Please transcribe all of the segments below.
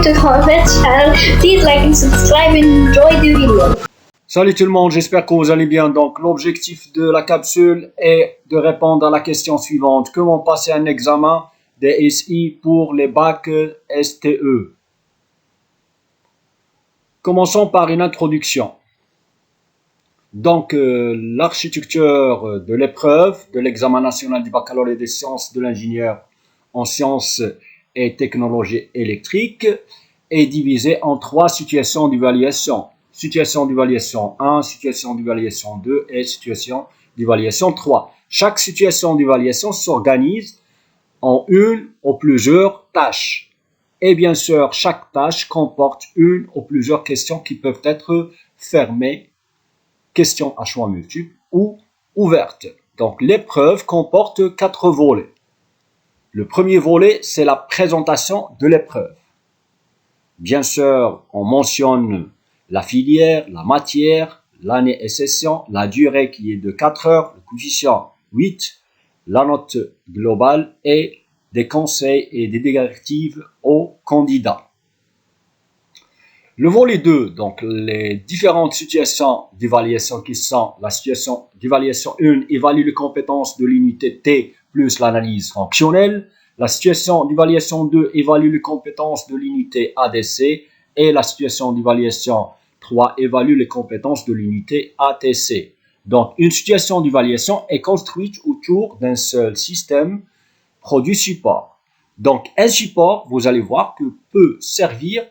to Convert's channel. Please like and subscribe and enjoy the video. Salut tout le monde, j'espère que vous allez bien. Donc l'objectif de la capsule est de répondre à la question suivante. Comment passer un examen des SI pour les bacs STE? Commençons par une introduction. Donc l'architecture de l'épreuve de l'examen national du baccalauréat des sciences de l'ingénieur en sciences et technologies électriques est divisée en 3 situations d'évaluation. Situation d'évaluation 1, situation d'évaluation 2 et situation d'évaluation 3. Chaque situation d'évaluation s'organise en une ou plusieurs tâches. Et bien sûr, chaque tâche comporte une ou plusieurs questions qui peuvent être fermées, questions à choix multiples ou ouvertes. Donc l'épreuve comporte 4 volets. Le premier volet, c'est la présentation de l'épreuve. Bien sûr, on mentionne la filière, la matière, l'année et session, la durée qui est de 4 heures, le coefficient 8, la note globale et des conseils et des directives aux candidats. Le volet 2, donc les différentes situations d'évaluation qui sont la situation d'évaluation 1, évalue les compétences de l'unité T plus l'analyse fonctionnelle. La situation d'évaluation 2 évalue les compétences de l'unité ADC et la situation d'évaluation 3 évalue les compétences de l'unité ATC. Donc, une situation d'évaluation est construite autour d'un seul système produit support. Donc, un support, vous allez voir, que peut servir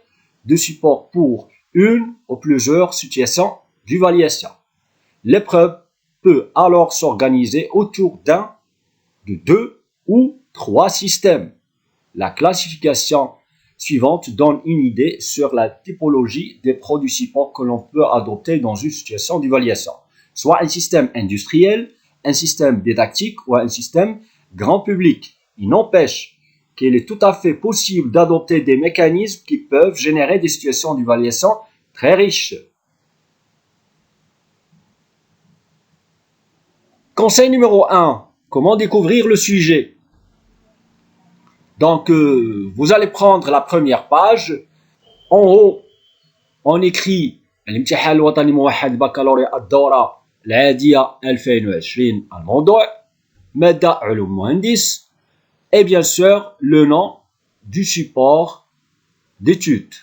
de support pour une ou plusieurs situations d'évaluation. L'épreuve peut alors s'organiser autour d'un, de 2 ou 3 systèmes. La classification suivante donne une idée sur la typologie des produits support que l'on peut adopter dans une situation d'évaluation. Soit un système industriel, un système didactique ou un système grand public. Il n'empêche qu'il est tout à fait possible d'adopter des mécanismes qui peuvent générer des situations d'évaluation très riches. Conseil numéro 1. Comment découvrir le sujet? Donc, vous allez prendre la première page. En haut, on écrit الامتحان الوطني الموحد بكالوريا الدورة العادية 2020 الموضوع مادة علوم مهندس et bien sûr le nom du support d'étude.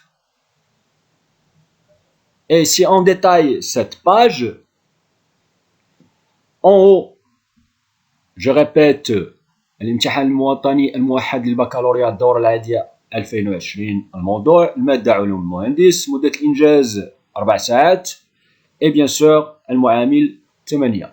Et si on détaille cette page, en haut, je répète الامتحان الوطني الموحد للبكالوريا الدورة العادية 2020 الموضوع المادة علوم المهندس مدة الإنجاز 4 ساعات et bien sûr المعامل 8.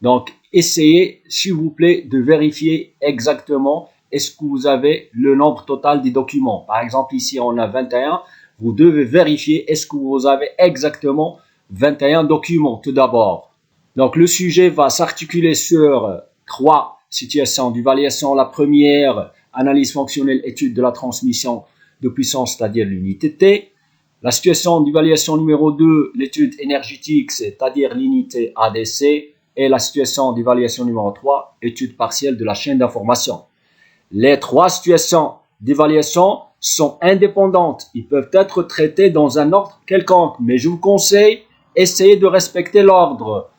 Donc essayez s'il vous plaît de vérifier exactement est-ce que vous avez le nombre total des documents. Par exemple ici on a 21, vous devez vérifier est-ce que vous avez exactement 21 documents tout d'abord. Donc le sujet va s'articuler sur 3 situations d'évaluation. La première, analyse fonctionnelle, étude de la transmission de puissance, c'est-à-dire l'unité T. La situation d'évaluation numéro 2, l'étude énergétique, c'est-à-dire l'unité ADC. Et la situation d'évaluation numéro 3, étude partielle de la chaîne d'information. Les 3 situations d'évaluation sont indépendantes. Ils peuvent être traités dans un ordre quelconque, mais je vous conseille, essayez de respecter l'ordre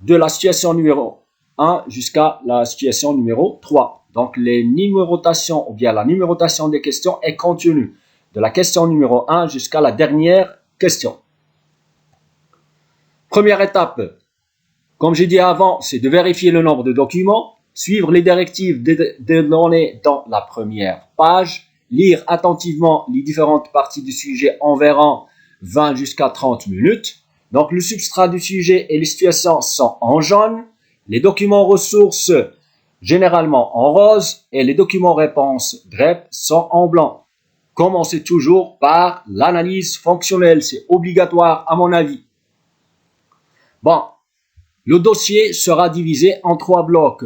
de la situation numéro 1 jusqu'à la situation numéro 3. Donc, les numérotations ou bien la numérotation des questions est continue de la question numéro 1 jusqu'à la dernière question. Première étape, comme j'ai dit avant, c'est de vérifier le nombre de documents, suivre les directives données dans la première page, lire attentivement les différentes parties du sujet environ 20 jusqu'à 30 minutes. Donc, le substrat du sujet et les situations sont en jaune, les documents ressources généralement en rose et les documents réponses GREP sont en blanc. Commencez toujours par l'analyse fonctionnelle, c'est obligatoire à mon avis. Bon, le dossier sera divisé en 3 blocs.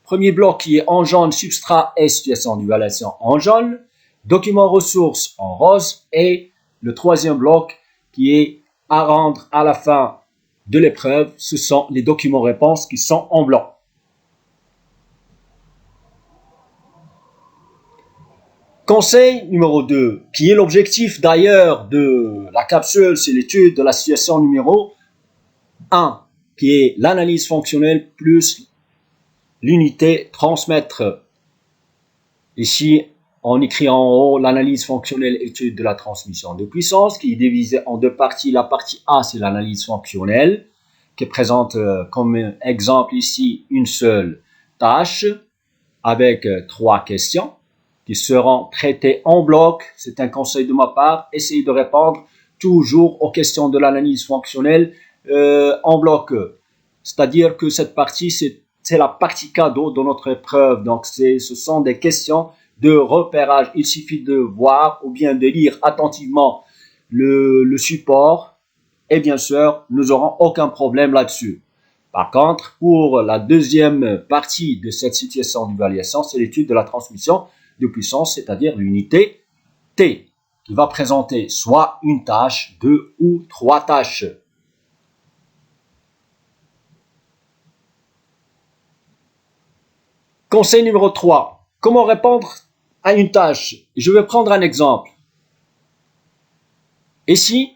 Premier bloc qui est en jaune, substrat et situation d'évaluation en jaune, documents ressources en rose et le troisième bloc qui est à rendre à la fin de l'épreuve, ce sont les documents réponses qui sont en blanc. Conseil numéro 2, qui est l'objectif d'ailleurs de la capsule, c'est l'étude de la situation numéro 1, qui est l'analyse fonctionnelle plus l'unité transmettre. Ici, on écrit en haut l'analyse fonctionnelle étude de la transmission de puissance, qui est divisée en deux parties. La partie A, c'est l'analyse fonctionnelle, qui présente comme exemple ici une seule tâche avec 3 questions qui seront traitées en bloc. C'est un conseil de ma part. Essayez de répondre toujours aux questions de l'analyse fonctionnelle en bloc. C'est-à-dire que cette partie, c'est la partie cadeau de notre épreuve. Donc, ce sont des questions de repérage. Il suffit de voir ou bien de lire attentivement le support et bien sûr, nous n'aurons aucun problème là-dessus. Par contre, pour la deuxième partie de cette situation d'évaluation, c'est l'étude de la transmission de puissance, c'est-à-dire l'unité T, qui va présenter soit une tâche, 2 ou 3 tâches. Conseil numéro 3. Comment répondre à une tâche? Je vais prendre un exemple. Ici,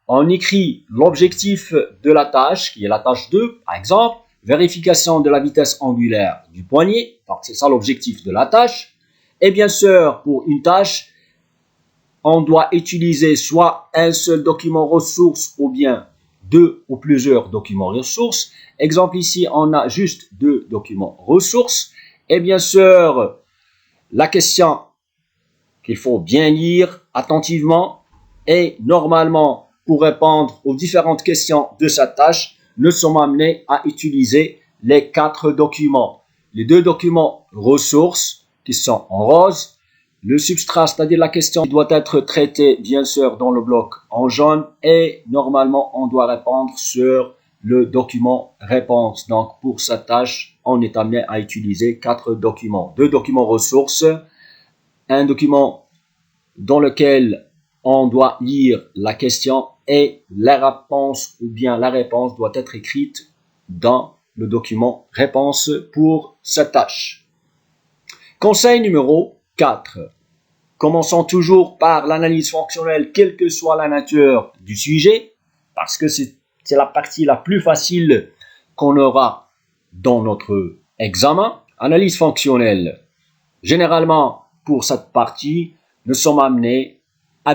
on écrit l'objectif de la tâche, qui est la tâche 2, par exemple, vérification de la vitesse angulaire du poignet. Donc, c'est ça l'objectif de la tâche. Et bien sûr, pour une tâche, on doit utiliser soit un seul document ressource ou bien 2 ou plusieurs documents ressources. Exemple ici, on a juste 2 documents ressources. Et bien sûr, la question qu'il faut bien lire attentivement et normalement, pour répondre aux différentes questions de cette tâche, nous sommes amenés à utiliser les 4 documents. Les 2 documents ressources qui sont en rose, le substrat, c'est-à-dire la question doit être traitée bien sûr dans le bloc en jaune et normalement on doit répondre sur le document réponse. Donc pour cette tâche, on est amené à utiliser 4 documents. 2 documents ressources, un document dans lequel on doit lire la question et la réponse ou bien la réponse doit être écrite dans le document réponse pour cette tâche. Conseil numéro 4. Commençons toujours par l'analyse fonctionnelle, quelle que soit la nature du sujet, parce que c'est la partie la plus facile qu'on aura dans notre examen. Analyse fonctionnelle. Généralement, pour cette partie, nous sommes amenés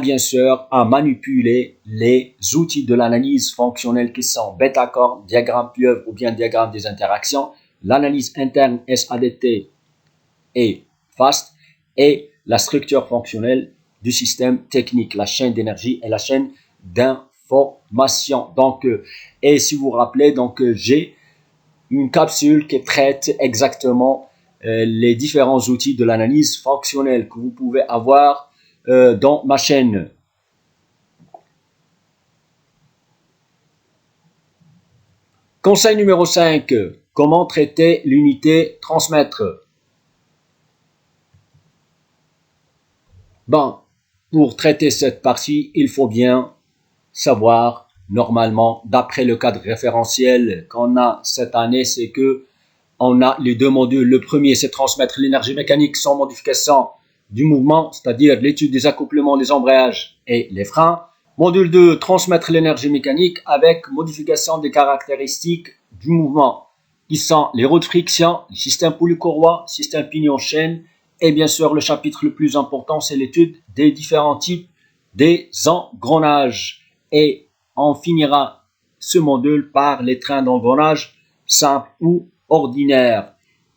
bien sûr à manipuler les outils de l'analyse fonctionnelle qui sont bêta-corps, diagramme pieuvre ou bien diagramme des interactions, l'analyse interne SADT et FAST et la structure fonctionnelle du système technique, la chaîne d'énergie et la chaîne d'information. Donc, et si vous vous rappelez, donc j'ai une capsule qui traite exactement les différents outils de l'analyse fonctionnelle que vous pouvez avoir dans ma chaîne. Conseil numéro 5. Comment traiter l'unité transmettre? Bon, pour traiter cette partie, il faut bien savoir, normalement, d'après le cadre référentiel qu'on a cette année, c'est que on a les 2 modules. Le premier, c'est transmettre l'énergie mécanique sans modification du mouvement, c'est-à-dire l'étude des accouplements, des embrayages et les freins. Module 2, transmettre l'énergie mécanique avec modification des caractéristiques du mouvement, qui sont les roues de friction, le système poulie-courroie, système pignon-chaîne, et bien sûr le chapitre le plus important, c'est l'étude des différents types des engrenages. Et on finira ce module par les trains d'engrenage simples ou ordinaires.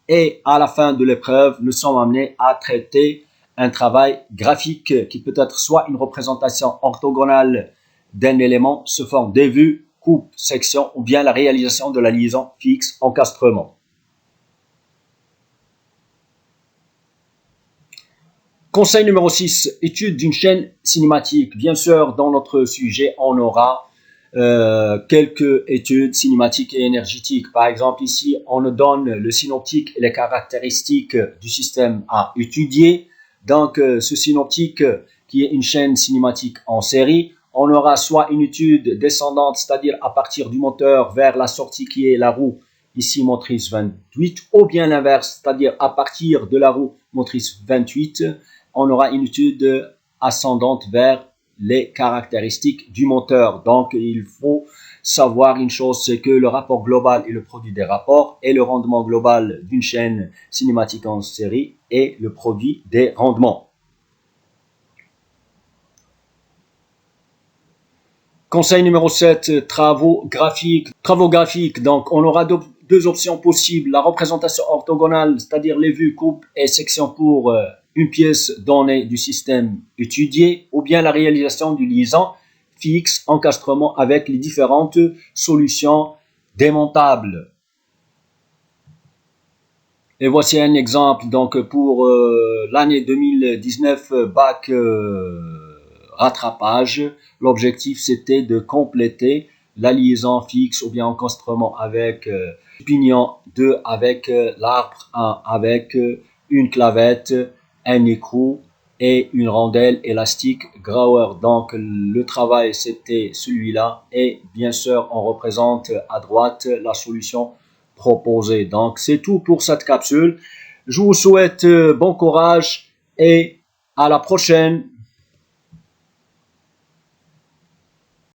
Et à la fin de l'épreuve, nous sommes amenés à traiter un travail graphique qui peut être soit une représentation orthogonale d'un élément sous forme de vue, coupe, section ou bien la réalisation de la liaison fixe encastrement. Conseil numéro 6, étude d'une chaîne cinématique. Bien sûr, dans notre sujet, on aura quelques études cinématiques et énergétiques. Par exemple, ici, on nous donne le synoptique et les caractéristiques du système à étudier. Donc, ce synoptique, qui est une chaîne cinématique en série, on aura soit une étude descendante, c'est-à-dire à partir du moteur vers la sortie qui est la roue, ici motrice 28, ou bien l'inverse, c'est-à-dire à partir de la roue motrice 28 on aura une étude ascendante vers les caractéristiques du moteur. Donc, il faut savoir une chose, c'est que le rapport global est le produit des rapports et le rendement global d'une chaîne cinématique en série est le produit des rendements. Conseil numéro 7, travaux graphiques. Travaux graphiques, donc on aura deux options possibles. La représentation orthogonale, c'est-à-dire les vues, coupes et sections pour une pièce donnée du système étudié, ou bien la réalisation du liaison fixe, encastrement avec les différentes solutions démontables. Et voici un exemple donc pour l'année 2019 bac rattrapage. L'objectif c'était de compléter la liaison fixe ou bien encastrement avec pignon 2 avec l'arbre 1 avec une clavette, un écrou et une rondelle élastique Grauer. Donc le travail c'était celui-là et bien sûr on représente à droite la solution proposée. Donc c'est tout pour cette capsule. Je vous souhaite bon courage et à la prochaine.